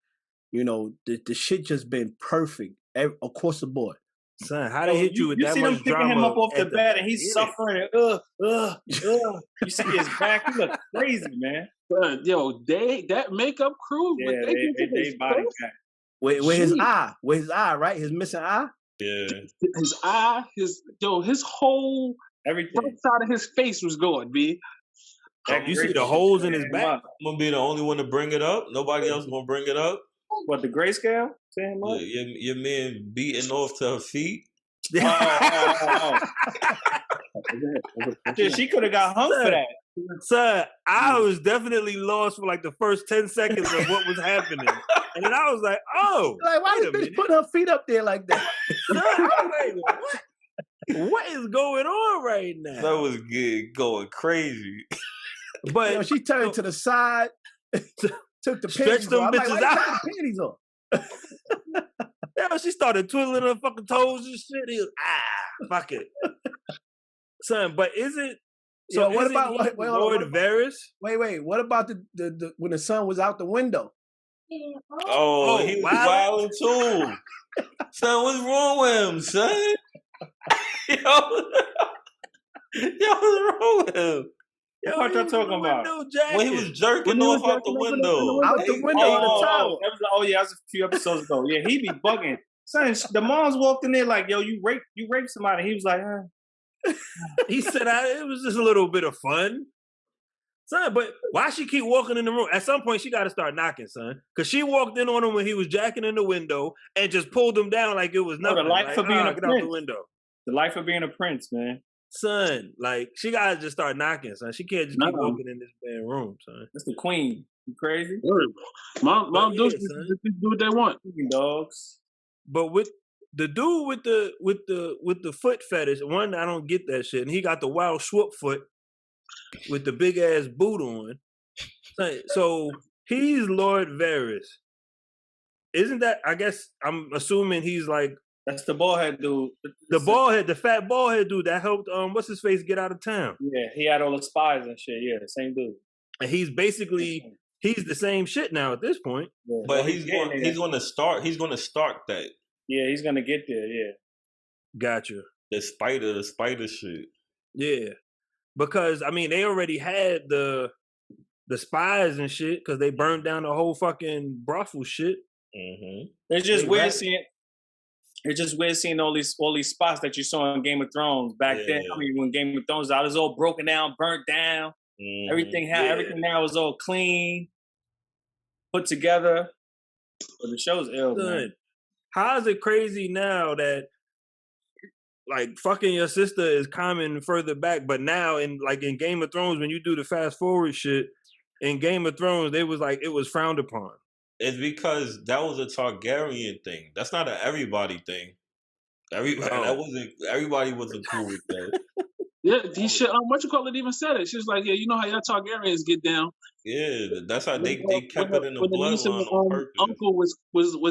the shit just been perfect across the board.
Son, how they hit you with that much drama?
You see them picking him up off the bed and he's suffering. You see his back. He look crazy, man.
That makeup crew.
Yeah, they body back.
With his eye, right? His missing eye.
Yeah.
His eye, his whole
everything.
Right side of his face was going, B.
You see the holes in his back.
I'm gonna be the only one to bring it up. Nobody else gonna bring it up.
What, the grayscale?
Your man beating off to her feet.
She could have got hung for that.
Sir, I was definitely lost for the first 10 seconds of what was happening. And then I was like, oh.
Why did bitch put her feet up there like that?
What is going on right now?
That was good, going crazy.
But she turned to the side, took the panties off. I'm like, why you took the panties off?
Yeah, she started twiddling her fucking toes and shit. He was, fuck it. Son, but is it... So what about Lord Varys?
Wait. What about the when the sun was out the window?
Oh, he was wilding too. Son, what's wrong with him, son? What's wrong with him?
Yo, what y'all talking about?
When he was jerking off out the window.
Out the window of the tower.
That was a few episodes ago. Yeah, he be bugging. Son, the moms walked in there like, yo, you raped somebody. He was like,
He said, it was just a little bit of fun. Son, but why she keep walking in the room? At some point, she got to start knocking, son. Because she walked in on him when he was jacking in the window and just pulled him down like it was nothing.
The life of being a
get
prince.
Out the window.
The life of being a prince, man.
Son, like, she got to just start knocking, son. She can't just keep walking in this damn room, son.
That's the queen. You crazy?
Mom do what they want.
Dogs.
But with the dude with the foot fetish, one, I don't get that shit. And he got the wild swoop foot with the big ass boot on. So he's Lord Varys. Isn't that, I guess I'm assuming he's like,
that's the bald head dude.
The fat bald head dude that helped what's his face get out of town.
Yeah, he had all the spies and shit. Yeah, the same dude.
And he's basically the same shit now at this point.
Yeah, but he's going to start that.
Yeah, he's gonna get there. Yeah,
gotcha.
The spider shit.
Yeah, because I mean they already had the spies and shit because they burned down the whole fucking brothel shit.
Mm-hmm.
It's just weird seeing. It's just weird seeing all these spots that you saw in Game of Thrones back then. I mean, when Game of Thrones out, it was all broken down, burnt down. Mm-hmm. Everything now is all clean, put together. But the show's ill, man.
How is it crazy now that like fucking your sister is common further back, but now in Game of Thrones, when you do the fast forward shit, in Game of Thrones, they was like it was frowned upon.
It's because that was a Targaryen thing. That's not an everybody thing. Everybody wasn't cool with that.
Yeah, he should. What you call it? Even said it. She was like, "Yeah, you know how y'all Targaryens get down."
Yeah, that's how they kept it in the bloodline on purpose.
Uncle was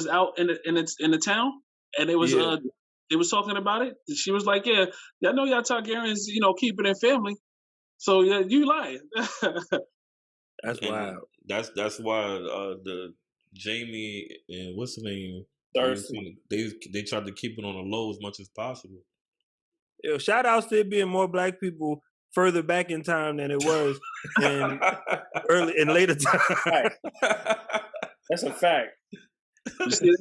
out in the town, and they was talking about it. She was like, "Yeah, y'all know y'all Targaryens, keep it in family." So yeah, you lying.
That's wild.
That's why the Jamie and what's the name? They tried to keep it on the low as much as possible.
Yo, shout outs to it being more black people further back in time than it was in later time.
That's a fact.
You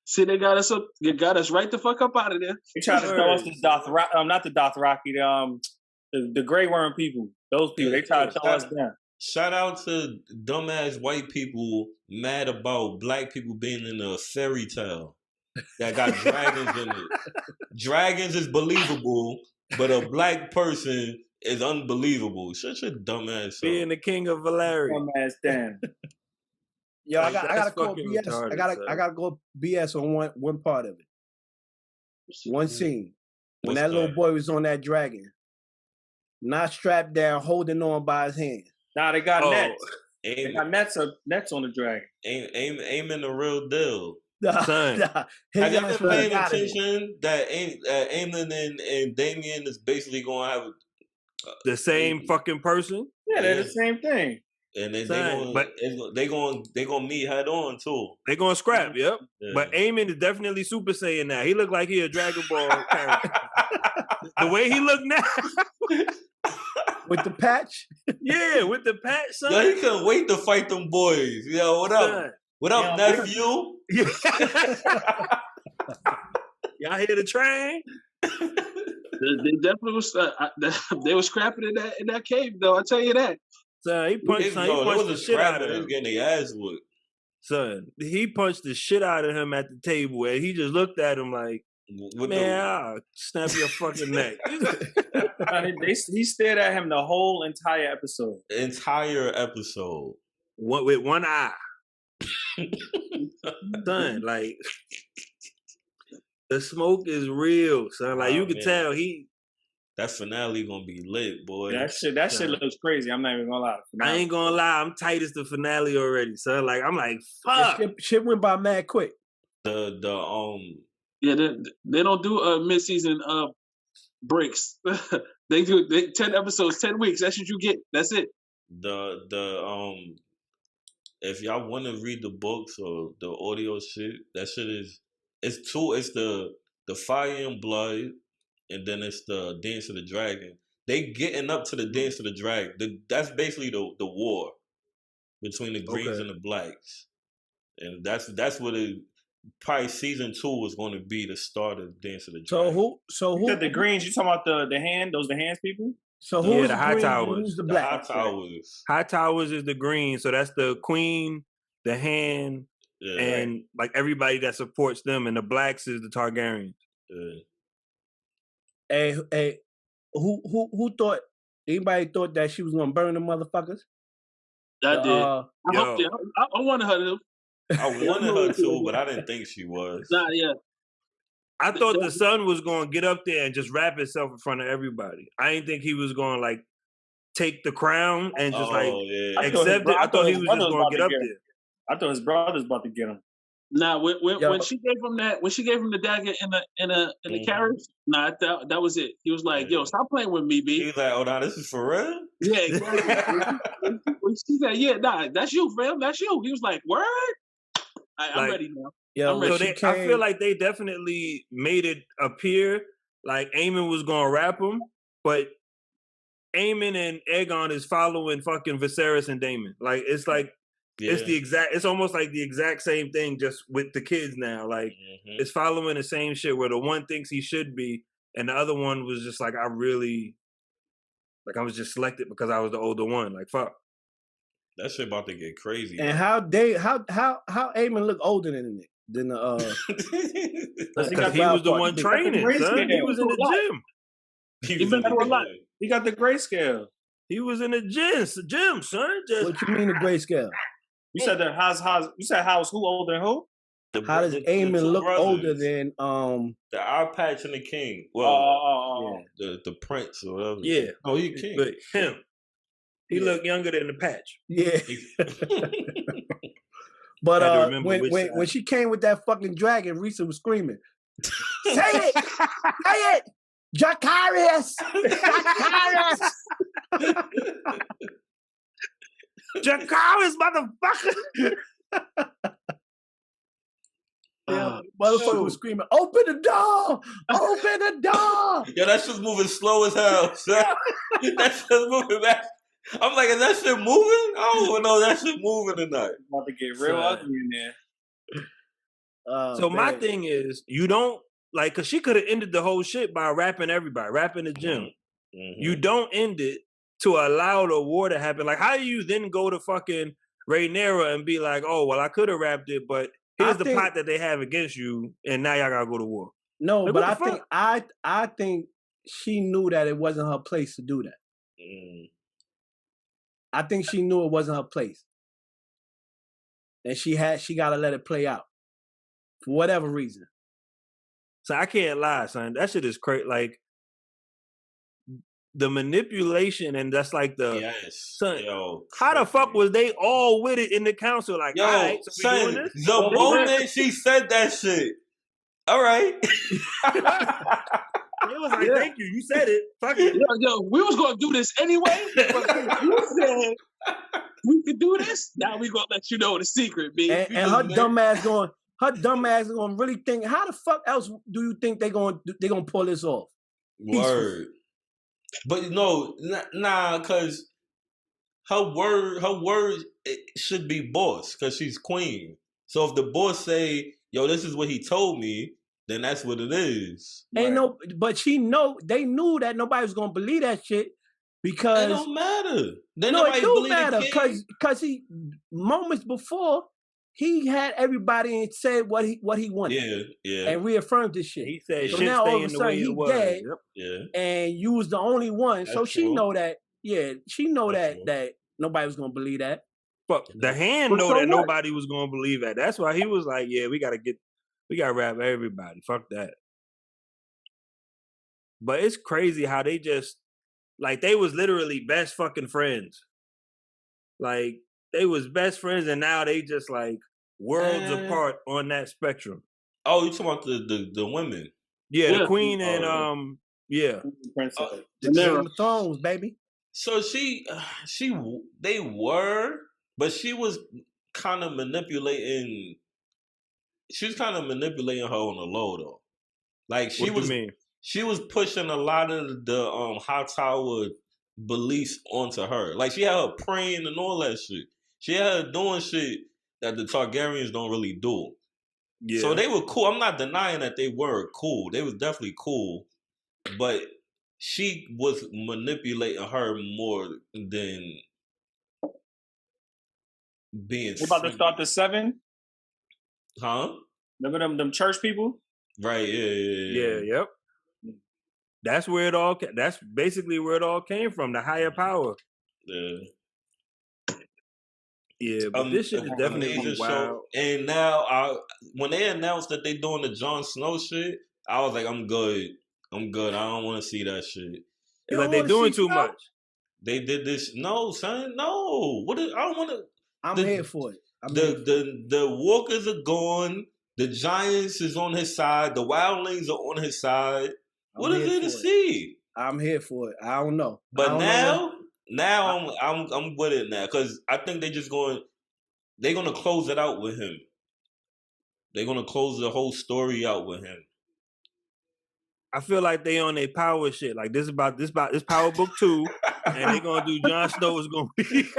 see, they got us right the fuck up out of there.
They tried to throw us not the Dothraki, the Grey Worm people. Those people, they tried to throw us down.
Shout out to dumbass white people mad about black people being in a fairy tale that got dragons in it. Dragons is believable, but a black person is unbelievable. Shut your dumbass up.
Being the king of Valyria.
Dumbass damn.
Yo, I gotta call BS. Retarded, I gotta go BS on one part of it. One scene. When that little boy was on that dragon, not strapped down, holding on by his hand.
Nah, they got nets. They got nets on the dragon.
Aiming the real deal.
Son.
Have you ever paid attention that Aemon and Damien is basically going to have
the same fucking person?
Yeah, they're the same thing.
And they gonna meet head on too.
They gonna scrap, yep. Yeah. But Aemon is definitely Super Saiyan now. He look like he a Dragon Ball character. The way he look now.
With the patch?
Yeah, with the patch, son.
Yo, he couldn't wait to fight them boys. Yo, what up? Son. What up, nephew?
Y'all hear the train?
They definitely was. They were scrapping in that cave, though. I tell you that.
Son, he punched the shit out of him.
He was getting their ass whooped.
Son, he punched the shit out of him at the table, and he just looked at him like, "Man, I'll snap your fucking neck."
He stared at him the whole entire episode.
With one eye. Son, like the smoke is real, son. Like you can tell
that finale gonna be lit, boy.
That shit looks crazy. I'm not even gonna lie.
I ain't gonna lie. I'm tight as the finale already, son. Like I'm like, fuck.
Shit went by mad quick.
Yeah, they don't do mid-season breaks. They do 10 episodes, 10 weeks. That's what you get. That's it.
if y'all want to read the books or the audio shit, that shit is it's two. It's the Fire and Blood, and then it's the Dance of the Dragon. They getting up to the Dance of the Dragon. That's basically the war between the Greens and the Blacks, and that's what it. Probably season 2 was going to be the start of Dance of the Dragon.
So who? You said the Greens. You talking about the hand? Those the hands people?
So who's the
High Towers?
Who's the Black?
High Towers.
High Towers is the Green. So that's the Queen, the Hand, and like everybody that supports them. And the Blacks is the Targaryens.
Hey, who thought? Anybody thought that she was gonna burn the motherfuckers?
I did. I wanted her to.
I wanted her to, but I didn't think she was.
Nah, yeah.
I thought the son was going to get up there and just rap himself in front of everybody. I didn't think he was going to like take the crown and just accept it. I thought he was just going to get up there.
I thought his brother's about to get him.
Nah, when she gave him the dagger in the carriage, nah, that was it. He was like, "Yo, stop playing with me, B."
He was like, "Oh, nah, this is for real."
Yeah, exactly. When she said, "Yeah, nah, that's you, fam, that's you." He was like, "Word." I'm ready now.
Yeah,
I feel like they definitely made it appear like Aemon was gonna rap him, but Aemon and Aegon is following fucking Viserys and Daemon. Like it's like it's almost like the exact same thing, just with the kids now. Like it's following the same shit where the one thinks he should be, and the other one was just like, I was just selected because I was the older one. Like fuck.
That shit about to get crazy.
And how Aemon look older than the
because he was the one training, son. He was in the gym.
He got the grayscale.
He was in the gym, son.
What you mean the grayscale?
You said that you said how's who older than who?
How does Aemon look older than
the Eye Patch and the King? Well, the Prince or whatever.
Yeah.
Oh, he king.
But him. He looked younger than the Patch.
Yeah. But when she came with that fucking dragon, Risa was screaming, "Say it! Say it! Dracarys! Dracarys!
Dracarys, motherfucker!"
Motherfucker was screaming, "Open the door! Open the door!"
Yo, that shit's moving slow as hell. That shit's moving back. I'm like, is that shit moving? I don't know that shit moving tonight.
It's about to get real ugly in
there. So my thing is, you don't like, cause she could have ended the whole shit by rapping everybody, rapping the gym. You don't end it to allow the war to happen. Like, how do you then go to fucking Rhaenyra and be like, "Oh, well, I could have rapped it, but here's the pot that they have against you, and now y'all gotta go to war."
No, like, but I think she knew that it wasn't her place to do that. I think she knew it wasn't her place. And she got to let it play out. For whatever reason.
So I can't lie, son. That shit is crazy. Like, the manipulation, and that's like the... Son, how the fuck was they all with it in the council? Like, all right, so we doing this?
The moment she said that shit, all right.
It was like, thank you. You said it. Fuck it.
Yo, we was gonna do this anyway. But you said we could do this. Now we gonna let you know the secret, B.
And her dumb ass going really think, how the fuck else do you think they gonna pull this off?
Word. But no, because her word should be boss, because she's queen. So if the boss say, "Yo, this is what he told me," then that's what it is.
But they knew that nobody was gonna believe that shit because
it don't matter.
It do matter because he moments before he had everybody and said what he wanted.
Yeah.
And reaffirmed this shit.
He said,
so
shit
now all
stay
of a
in the
sudden
way
he
it was.
dead.
Yep.
And you was the only one.
That's
so she
true.
know that. Yeah, she know that nobody was gonna believe that.
But the Hand know that nobody was gonna believe that. That's why he was like, "Yeah, we gotta rap everybody. Fuck that." But it's crazy how they just like they was literally best fucking friends. Like they was best friends, and now they just like worlds apart on that spectrum.
Oh, you talking about the women?
Yeah, the queen and
Princess.
The Game of Thrones, baby.
So they were, but she was kind of manipulating. She was kind of manipulating her on the low though. Like she was pushing a lot of the high tower beliefs onto her. Like she had her praying and all that shit. She had her doing shit that the Targaryens don't really do. Yeah. So they were cool. I'm not denying that they were cool. They was definitely cool. But she was manipulating her more than being.
We're about to start the 7?
Huh?
Remember them church people?
Right, yeah.
Yep. That's where it all. That's basically where it all came from. The higher power.
Yeah.
Yeah, but this shit is definitely wild.
And now, when they announced that they doing the Jon Snow shit, I was like, I'm good. I don't want to see that shit.
Like they doing too much.
They did this. No, son. No. I don't want to.
I'm here for it.
The walkers are gone. The Giants is on his side. The Wildlings are on his side. What is there to see?
I'm here for it. I don't know.
But now I'm with it now because I think they're gonna close it out with him. They're gonna close the whole story out with him.
I feel like they on their power shit. Like this Power Book 2, and they're gonna do Jon Snow is gonna be.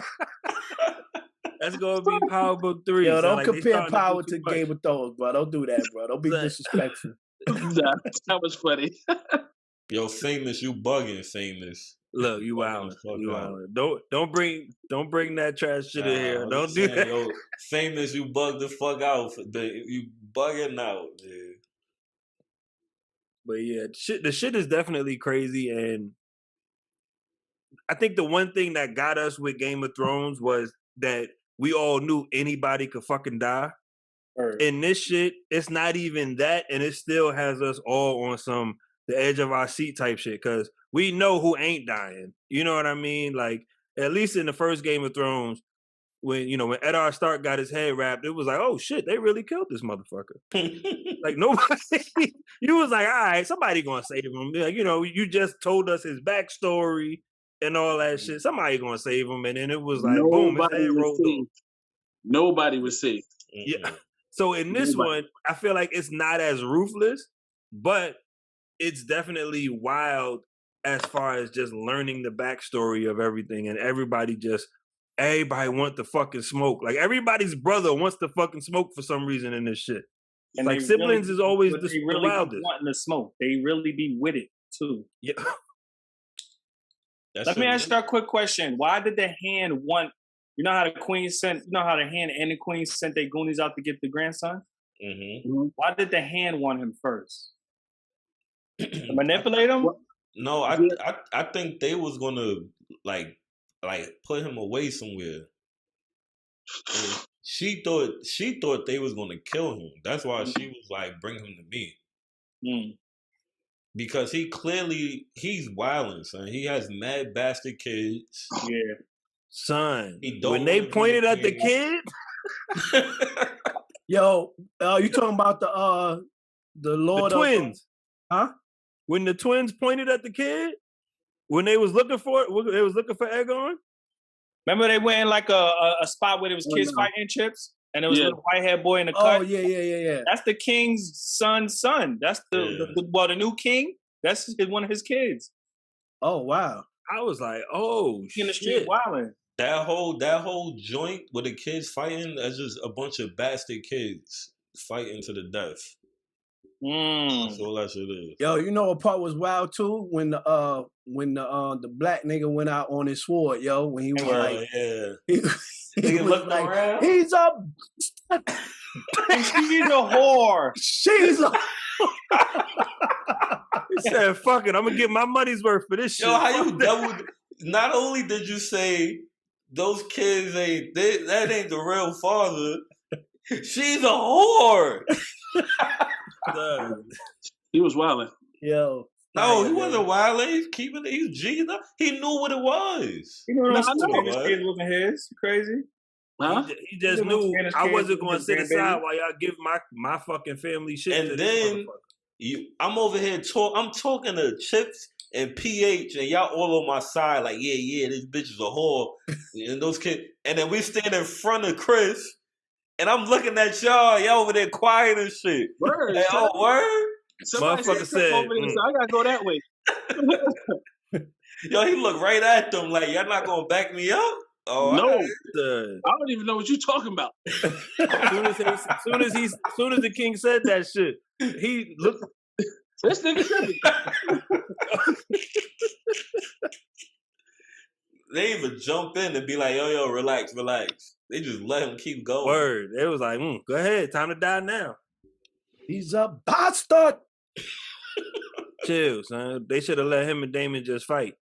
That's gonna be Power Book 3.
Yo, don't compare power to Game of Thrones, bro. Don't do that, bro. Don't be disrespectful.
That was funny.
Yo, Famous, you bugging, Famous.
Look, you out. Don't bring that trash shit in here. Don't do that.
Yo, Famous, you bug the fuck out. You bugging out, man.
But yeah, the shit is definitely crazy, and I think the one thing that got us with Game of Thrones was that we all knew anybody could fucking die. Right. And this shit, it's not even that, and it still has us all on the edge of our seat type shit, because we know who ain't dying. You know what I mean? Like, at least in the first Game of Thrones, when Eddard Stark got his head wrapped, it was like, oh shit, they really killed this motherfucker. Like nobody, you was like, all right, somebody gonna save him. Like, you just told us his backstory and all that shit. Somebody gonna save him, and then it was like, boom, his head rolled off.
Nobody was safe.
Yeah. So in this one, I feel like it's not as ruthless, but it's definitely wild as far as just learning the backstory of everything, and everybody want to fucking smoke. Like everybody's brother wants to fucking smoke for some reason in this shit. And like siblings is always the wildest.
Wanting to smoke. They really be with it too.
Yeah.
Let me ask you a quick question. Why did the hand want? You know how the hand and the queen sent their goonies out to get the grandson? Mm-hmm. Why did the hand want him first? To manipulate him?
No, I think they was gonna like put him away somewhere. And she thought they was gonna kill him. That's why she was like, bring him to me. Mm. Because he's wilding, son. He has mad bastard kids.
Yeah.
Son, when they pointed at the kid,
yo, you talking about the Lord
the twins, huh? When the twins pointed at the kid, when they was looking for Aegon.
Remember they went in like a spot where there was kids fighting chips, and there was a little white-haired boy in the cut.
Oh yeah.
That's the king's son's son. That's the new king. That's one of his kids.
Oh wow.
I was like, oh shit. In the street
wilding.
That whole joint with the kids fighting, that's just a bunch of bastard kids fighting to the death. That's all that shit is.
Yo, you know what part was wild too? When the black nigga went out on his sword, yo, when he was like, he was like, around. He's a
she's a whore.
She's a
He said, fuck it, I'm gonna get my money's worth for this shit.
Yo, how you doubled? Not only did you say those kids that ain't the real father, she's a whore.
He was wilding.
Yo.
No, he wasn't wilding. He's G'd up. He knew what it was.
He knew what it was. His crazy.
Huh? He just knew I wasn't going to sit aside while y'all give my fucking family shit.
And then I'm over here I'm talking to Chips and PH, and y'all all on my side, like, yeah, this bitch is a whore. And those kids, and then we stand in front of Chris, And I'm looking at y'all over there quiet and shit.
Word,
like, oh, word?
Somebody said over there, so I gotta go that way.
Yo, he looked right at them like, y'all not gonna back me up? Oh,
no.
Right.
I don't even know what you're talking about.
Soon as the king said that shit, he looked.
This nigga said it.
They even jump in and be like, yo, relax. They just let him keep going.
Word. It was like, go ahead, time to die now.
He's a bastard.
Chill, son. They should have let him and Damon just fight.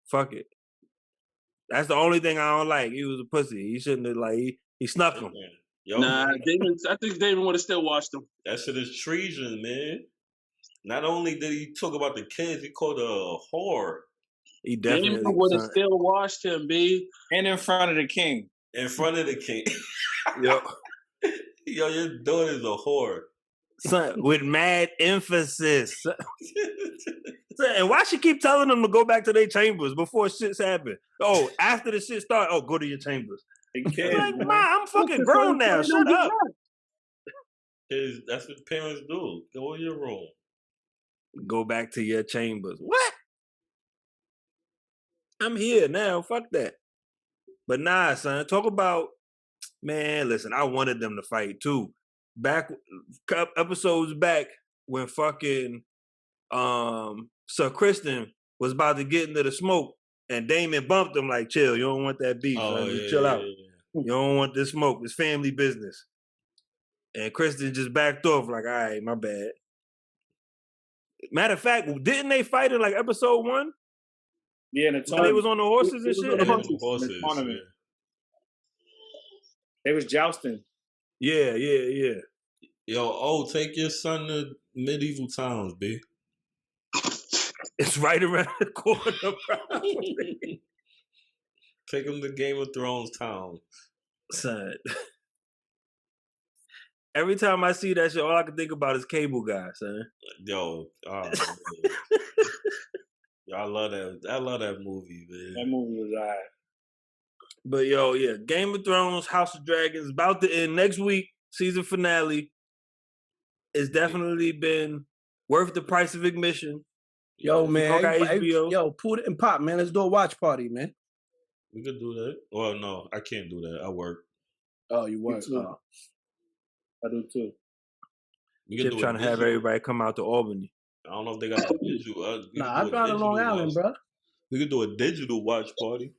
Fuck it. That's the only thing I don't like. He was a pussy. He shouldn't have, he snuck him.
Yo, nah, Damon, I think Damon would have still watched him.
That shit is treason, man. Not only did he talk about the kids, he called a whore.
He definitely
Damon would have still watched him, B.
And in front of the king.
In front of the king.
Yo,
your daughter's a whore.
Son, with mad emphasis. And why she keep telling them to go back to their chambers before shit's happen? Oh, after the shit start, go to your chambers. Like, Ma, I'm fucking grown now. Shut up.
That's what parents do. Go in your room.
Go back to your chambers. What? I'm here now. Fuck that. But nah, son. Talk about, man, listen, I wanted them to fight too. Back, episodes back when fucking Sir Kristen was about to get into the smoke and Damon bumped him like, chill, you don't want that beef. Chill out. You don't want this smoke. It's family business. And Kristen just backed off like, all right, my bad. Matter of fact, didn't they fight in like episode 1?
Yeah, and
they was on the horses and shit?
They was jousting.
Yeah.
Yo, take your son to medieval times, B.
It's right around the corner, bro.
Take him to Game of Thrones town.
Son. Every time I see that shit, all I can think about is Cable Guy, son.
Yo, I love that. I love that movie, man.
That movie was alright.
But yo, yeah, Game of Thrones, House of Dragons, about to end next week. Season finale. It's definitely been worth the price of admission.
Yo, man. Yo, put it and pop, man. Let's do a watch party, man.
We could do that. Well, no, I can't do that. I work.
Oh, you work?
Oh. I do too.
Chip trying to have everybody come out to Albany.
I don't know if they got a digital.
Nah, I got a Long Island, bro.
We could do a digital watch party.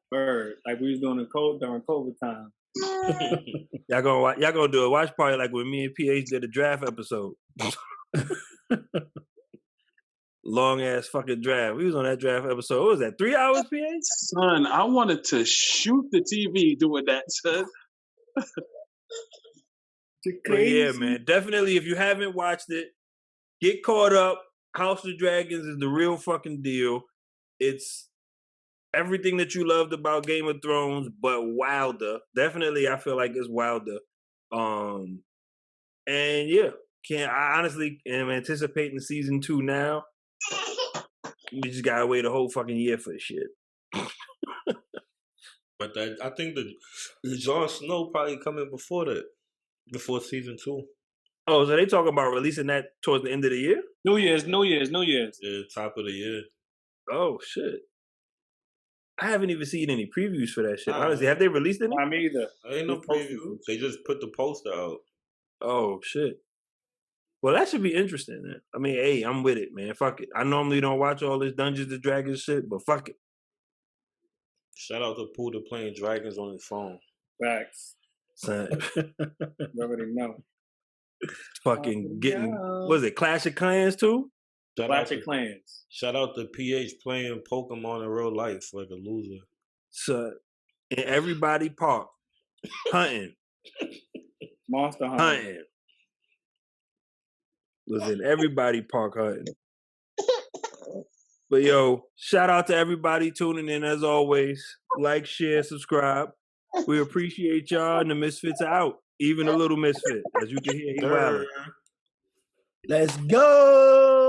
Bird, like we was doing during COVID time.
Y'all gonna do a watch party like when me and PH did a draft episode. Long ass fucking draft. We was on that draft episode. What was that? 3 hours, PH?
Son, I wanted to shoot the TV doing that, son.
But yeah, man. Definitely, if you haven't watched it, get caught up. House of Dragons is the real fucking deal. It's everything that you loved about Game of Thrones, but wilder. Definitely, I feel like it's wilder. And yeah, I honestly am anticipating season 2 now. We just gotta wait a whole fucking year for this shit.
But I think the Jon Snow probably coming before that, before season 2.
Oh, so they talking about releasing that towards the end of the year?
New Year's.
Yeah, top of the year.
Oh shit! I haven't even seen any previews for that shit. Honestly, have they released any?
I'm either.
Ain't no preview. They just put the poster out.
Oh shit! Well, that should be interesting. Then. I mean, hey, I'm with it, man. Fuck it. I normally don't watch all this Dungeons and Dragons shit, but fuck it.
Shout out to Puda playing dragons on his phone.
Facts.
Son.
You already know.
Fucking getting, what is it, Clash of Clans too?
Clash of Clans.
Shout out to PH playing Pokemon in real life like a loser.
So, in everybody park, hunting.
Monster hunting.
Was in everybody park hunting. But yo, shout out to everybody tuning in as always. Like, share, subscribe. We appreciate y'all, and the MizFitz are out. Even a little misfit, as you can hear, he wildin'.
Let's go.